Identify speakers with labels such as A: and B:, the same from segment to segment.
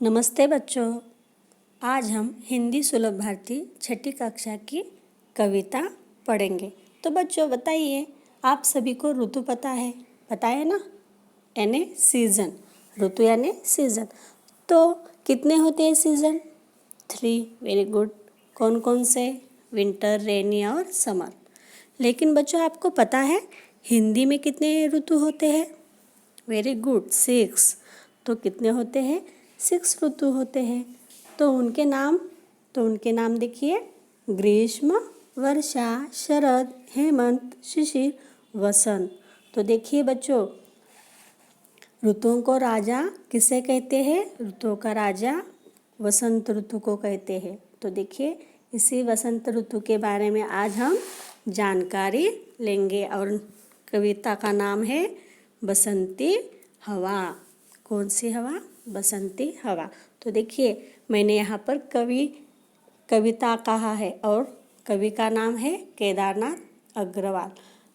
A: नमस्ते बच्चों। आज हम हिंदी सुलभ भारती छठी कक्षा की कविता पढ़ेंगे। तो बच्चों बताइए, आप सभी को ऋतु पता है ना? यानी सीज़न। ऋतु यानी सीज़न। तो कितने होते हैं सीज़न? 3। Very good. कौन कौन से? विंटर, रेनी और समर। लेकिन बच्चों आपको पता है हिंदी में कितने ऋतु होते हैं? Very good, 6। तो कितने होते हैं? 6 ऋतु होते हैं। तो उनके नाम देखिए, ग्रीष्म, वर्षा, शरद, हेमंत, शिशिर, वसंत। तो देखिए बच्चों, ऋतुओं को राजा किसे कहते हैं? ऋतुओं का राजा वसंत ऋतु को कहते हैं। तो देखिए, इसी वसंत ऋतु के बारे में आज हम जानकारी लेंगे और कविता का नाम है बसंती हवा। कौन सी हवा? बसंती हवा। तो देखिए, मैंने यहाँ पर कविता कहा है और कवि का नाम है केदारनाथ अग्रवाल।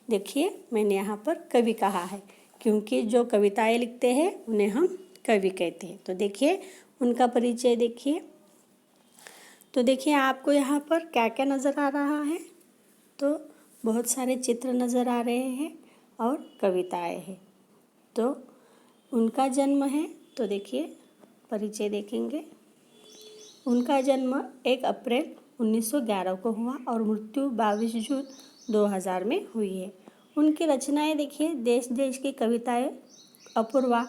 A: देखिए, मैंने यहाँ पर कवि कहा है क्योंकि जो कविताएं लिखते हैं उन्हें हम कवि कहते हैं। तो देखिए, उनका परिचय देखिए। तो देखिए, आपको यहाँ पर क्या क्या नज़र आ रहा है? तो बहुत सारे चित्र नज़र आ रहे हैं और कविताएं हैं। तो उनका जन्म है, तो देखिए परिचय देखेंगे। उनका जन्म 1 अप्रैल 1911 को हुआ और मृत्यु 22 जून 2000 में हुई है। उनकी रचनाएं देखिए, देश देश की कविताएं, अपूर्वा,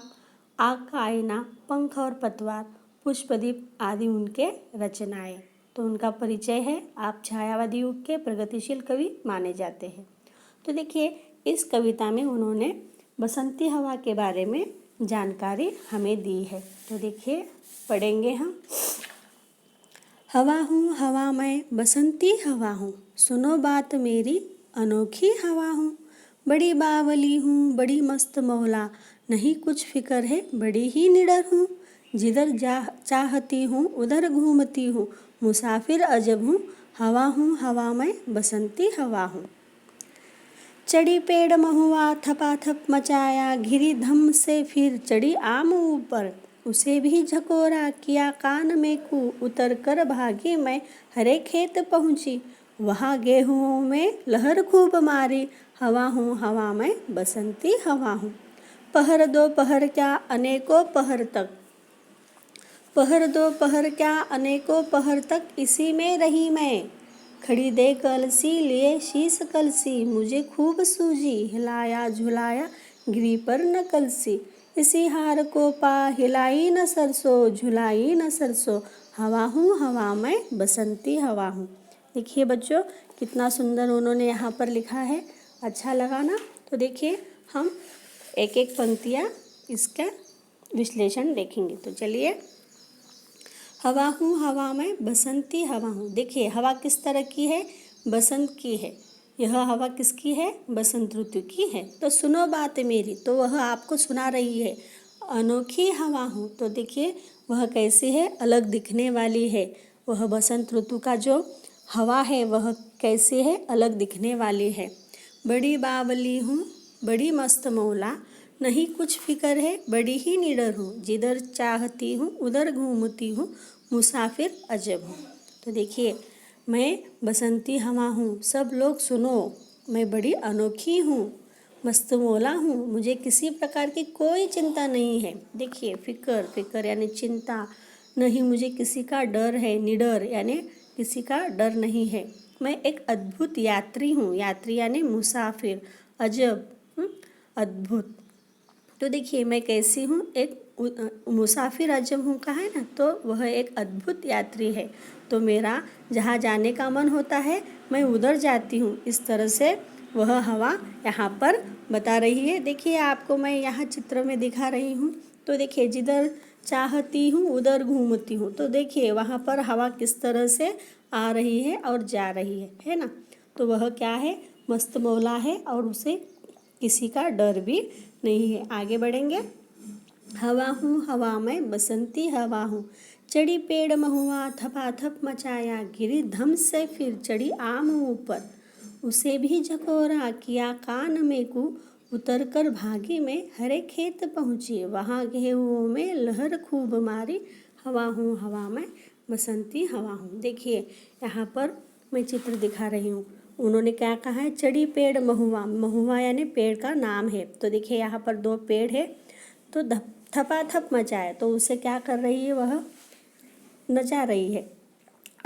A: आग का आईना, पंख और पतवार, पुष्पदीप आदि उनके रचनाएं। तो उनका परिचय है, आप छायावादी युग के प्रगतिशील कवि माने जाते हैं। तो देखिए, इस कविता में उन्होंने बसंती हवा के बारे में जानकारी हमें दी है। तो देखिए, पढ़ेंगे हम। हवा हूँ हवा मैं, बसंती हवा हूँ, सुनो बात मेरी, अनोखी हवा हूँ। बड़ी बावली हूँ, बड़ी मस्त मौला, नहीं कुछ फिक्र है, बड़ी ही निडर हूँ। जिधर चाहती हूँ उधर घूमती हूँ, मुसाफिर अजब हूँ। हवा मैं, बसंती हवा हूँ। चढ़ी पेड़ महुआ, थपाथप मचाया, घिरी धम से फिर चढ़ी आम ऊपर। उसे भी झकोरा किया कान में कू, उतर कर भागी मैं हरे खेत पहुँची। वहाँ गेहूँओं में लहर खूब मारी, हवा मैं, बसंती हवा हूँ। पहर दो पहर क्या अनेकों पहर तक, पहर दो पहर क्या अनेकों पहर तक, इसी में रही मैं। खड़ी दे कलसी लिए शीश कलसी, मुझे खूब सूझी, हिलाया झुलाया गिरी पर न कलसी। इसी हार को पा हिलाई न सरसों, झुलाई न सरसों। हवा मैं, बसंती हवा हूँ। देखिए बच्चों, कितना सुंदर उन्होंने यहाँ पर लिखा है। अच्छा लगा ना? तो देखिए, हम एक एक पंक्तियाँ इसका विश्लेषण देखेंगे। तो चलिए, हवा हूँ हवा मैं, बसंती हवा हूँ। देखिए, हवा किस तरह की है? बसंत की है। यह हवा किसकी है? बसंत ऋतु की है। तो सुनो बात मेरी, तो वह आपको सुना रही है। अनोखी हवा हूँ, तो देखिए वह कैसी है? अलग दिखने वाली है। वह बसंत ऋतु का जो हवा है वह कैसी है? अलग दिखने वाली है। बड़ी बावली हूँ, बड़ी मस्त मौला, नहीं कुछ फिक्र है, बड़ी ही निडर हूँ। जिधर चाहती हूँ उधर घूमती हूँ, मुसाफिर अजब हूँ। तो देखिए, मैं बसंती हवा हूँ, सब लोग सुनो, मैं बड़ी अनोखी हूँ, मस्त मौला हूँ, मुझे किसी प्रकार की कोई चिंता नहीं है। देखिए, फिक्र यानी चिंता नहीं, मुझे किसी का डर है, निडर यानी किसी का डर नहीं है। मैं एक अद्भुत यात्री हूँ, यात्री यानी मुसाफिर, अजब अद्भुत। तो देखिए, मैं कैसी हूँ? एक मुसाफिर अजब हूँ कहा है ना, तो वह एक अद्भुत यात्री है। तो मेरा जहाँ जाने का मन होता है मैं उधर जाती हूँ। इस तरह से वह हवा यहाँ पर बता रही है। देखिए, आपको मैं यहाँ चित्र में दिखा रही हूँ। तो देखिए, जिधर चाहती हूँ उधर घूमती हूँ। तो देखिए, वहाँ पर हवा किस तरह से आ रही है और जा रही है ना? तो वह क्या है? मस्त मौला है और उसे किसी का डर भी नहीं है। आगे बढ़ेंगे। हवा हूँ हवा मैं, बसंती हवा हूँ, चढ़ी पेड़ महुआ, थपाथप मचाया, गिरी धम से फिर चढ़ी आम ऊपर। उसे भी झकोरा किया कान में कू, उतर कर भागी मैं हरे खेत पहुँची। वहाँ गेहूँओं में लहर खूब मारी, हवा में बसंती हवा हूँ। देखिए यहाँ पर मैं चित्र दिखा रही हूँ। उन्होंने क्या कहा है, चढ़ी पेड़ महुआ, महुआ यानी पेड़ का नाम है। तो देखिए यहाँ पर 2 पेड़ है, तो थपाथप मचाए, तो उसे क्या कर रही है, वह नचा रही है,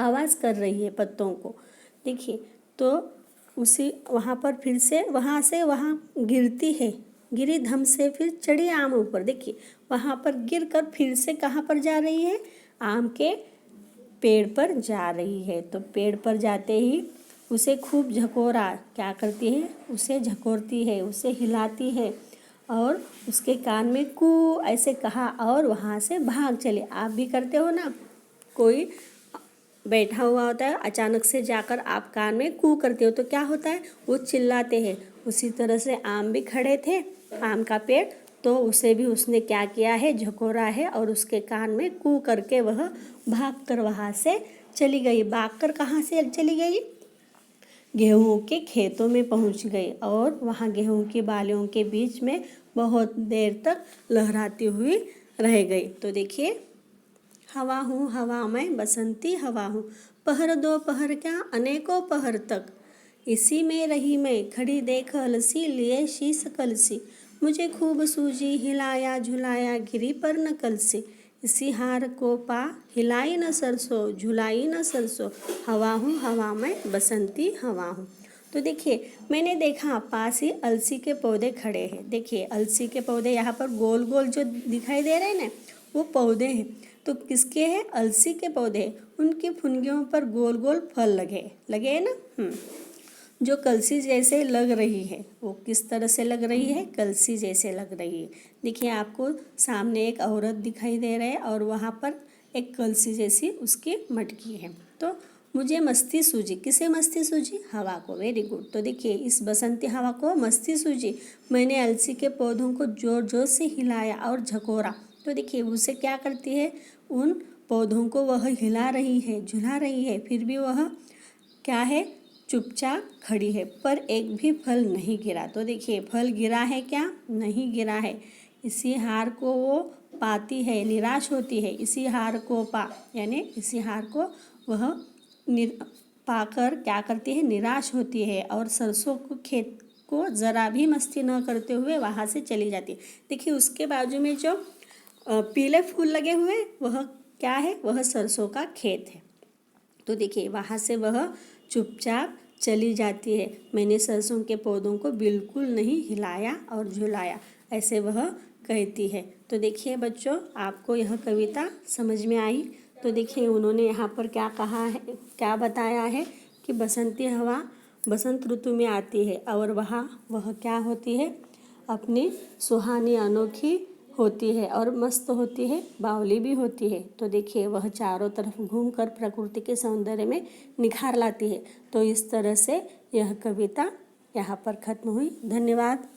A: आवाज़ कर रही है पत्तों को। देखिए तो उसी वहाँ पर फिर से वहाँ गिरती है, गिरी धम से फिर चढ़ी आम ऊपर। देखिए वहाँ पर गिर कर फिर से कहाँ पर जा रही है, आम के पेड़ पर जा रही है। तो पेड़ पर जाते ही उसे खूब झकोरा, क्या करती है, उसे झकोरती है, उसे हिलाती है और उसके कान में कू ऐसे कहा और वहाँ से भाग चले। आप भी करते हो ना, कोई बैठा हुआ होता है, अचानक से जाकर आप कान में कू करते हो तो क्या होता है, वो चिल्लाते हैं। उसी तरह से आम भी खड़े थे, आम का पेड़, तो उसे भी उसने क्या किया है, झकोरा है और उसके कान में कू करके वह भाग कर वहाँ से चली गई। भाग कर कहाँ से चली गई, गेहूं के खेतों में पहुँच गई और वहाँ गेहूं की बालियों के बीच में बहुत देर तक लहराती हुई रह गई। तो देखिए हवा हूँ हवा में बसंती हवा हूँ, पहर दो पहर क्या अनेकों पहर तक, इसी में रही मैं खड़ी देख अलसी लिए शीस कलसी, मुझे खूब सूझी हिलाया झुलाया गिरी पर न कलसी, इसी हार को पा हिलाई न सरसों झुलाई न सरसों, हवा हूँ हवा में बसंती हवा हूँ। तो देखिए मैंने देखा पास ही अलसी के पौधे खड़े हैं। देखिए अलसी के पौधे यहाँ पर गोल गोल जो दिखाई दे रहे हैं ना, वो पौधे हैं। तो किसके हैं, अलसी के पौधे, उनकी फुनगियों पर गोल गोल फल लगे हैं ना। जो कलसी जैसे लग रही है, वो किस तरह से लग रही है, कलसी जैसे लग रही है। देखिए आपको सामने एक औरत दिखाई दे रहा है और वहाँ पर एक कलसी जैसी उसकी मटकी है। तो मुझे मस्ती सूझी, किसे मस्ती सूझी, हवा को। Very good. तो देखिए इस बसंती हवा को मस्ती सूझी, मैंने अलसी के पौधों को जोर जोर से हिलाया और झकोरा। तो देखिए उसे क्या करती है, उन पौधों को वह हिला रही है, झुला रही है, फिर भी वह क्या है, चुपचाप खड़ी है, पर एक भी फल नहीं गिरा। तो देखिए फल गिरा है क्या, नहीं गिरा है। इसी हार को वो पाती है, निराश होती है, इसी हार को पा यानी इसी हार को वह पाकर क्या करती है, निराश होती है और सरसों को खेत को ज़रा भी मस्ती न करते हुए वहाँ से चली जाती है। देखिए उसके बाजू में जो पीले फूल लगे हुए वह क्या है, वह सरसों का खेत है। तो देखिए वहाँ से वह चुपचाप चली जाती है, मैंने सरसों के पौधों को बिल्कुल नहीं हिलाया और झुलाया, ऐसे वह कहती है। तो देखिए बच्चों आपको यह कविता समझ में आई। तो देखिए उन्होंने यहाँ पर क्या कहा है, क्या बताया है कि बसंती हवा बसंत ऋतु में आती है और वह क्या होती है, अपनी सुहानी अनोखी होती है और मस्त होती है, बावली भी होती है। तो देखिए वह चारों तरफ घूमकर प्रकृति के सौंदर्य में निखार लाती है। तो इस तरह से यह कविता यहाँ पर खत्म हुई। धन्यवाद।